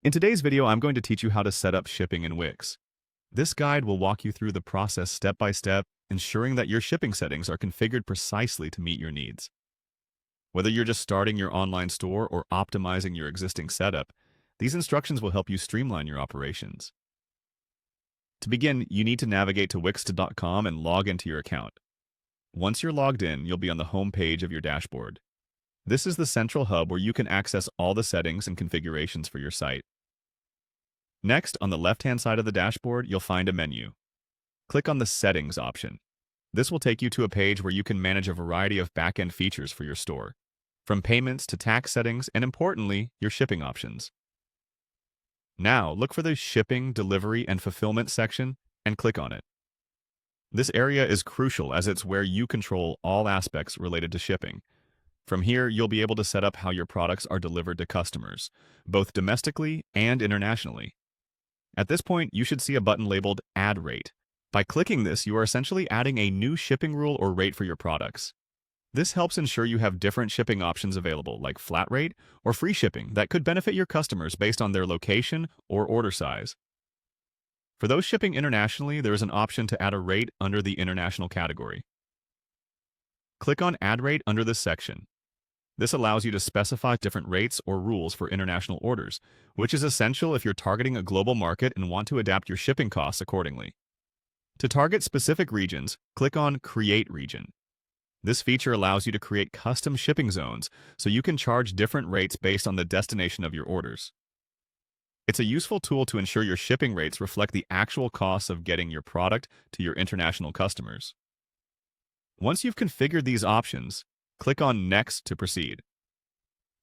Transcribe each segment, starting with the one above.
In today's video, I'm going to teach you how to set up shipping in Wix. This guide will walk you through the process step by step, ensuring that your shipping settings are configured precisely to meet your needs. Whether you're just starting your online store or optimizing your existing setup, these instructions will help you streamline your operations. To begin, you need to navigate to wix.com and log into your account. Once you're logged in, you'll be on the home page of your dashboard. This is the central hub where you can access all the settings and configurations for your site. Next, on the left-hand side of the dashboard, you'll find a menu. Click on the Settings option. This will take you to a page where you can manage a variety of back-end features for your store, from payments to tax settings and, importantly, your shipping options. Now, look for the Shipping, Delivery, and Fulfillment section and click on it. This area is crucial as it's where you control all aspects related to shipping. From here, you'll be able to set up how your products are delivered to customers, both domestically and internationally. At this point, you should see a button labeled Add Rate. By clicking this, you are essentially adding a new shipping rule or rate for your products. This helps ensure you have different shipping options available, like flat rate or free shipping, that could benefit your customers based on their location or order size. For those shipping internationally, there is an option to add a rate under the International category. Click on Add Rate under this section. This allows you to specify different rates or rules for international orders, which is essential if you're targeting a global market and want to adapt your shipping costs accordingly. To target specific regions, click on Create Region. This feature allows you to create custom shipping zones so you can charge different rates based on the destination of your orders. It's a useful tool to ensure your shipping rates reflect the actual costs of getting your product to your international customers. Once you've configured these options, click on Next to proceed.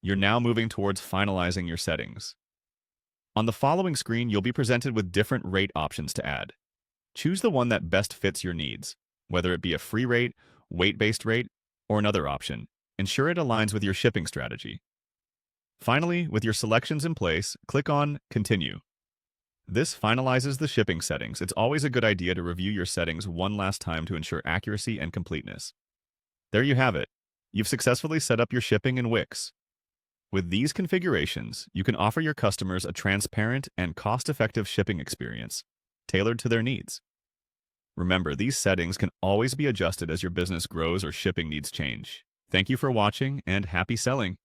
You're now moving towards finalizing your settings. On the following screen, you'll be presented with different rate options to add. Choose the one that best fits your needs, whether it be a free rate, weight-based rate, or another option. Ensure it aligns with your shipping strategy. Finally, with your selections in place, click on Continue. This finalizes the shipping settings. It's always a good idea to review your settings one last time to ensure accuracy and completeness. There you have it. You've successfully set up your shipping in Wix. With these configurations, you can offer your customers a transparent and cost-effective shipping experience, tailored to their needs. Remember, these settings can always be adjusted as your business grows or shipping needs change. Thank you for watching, and happy selling!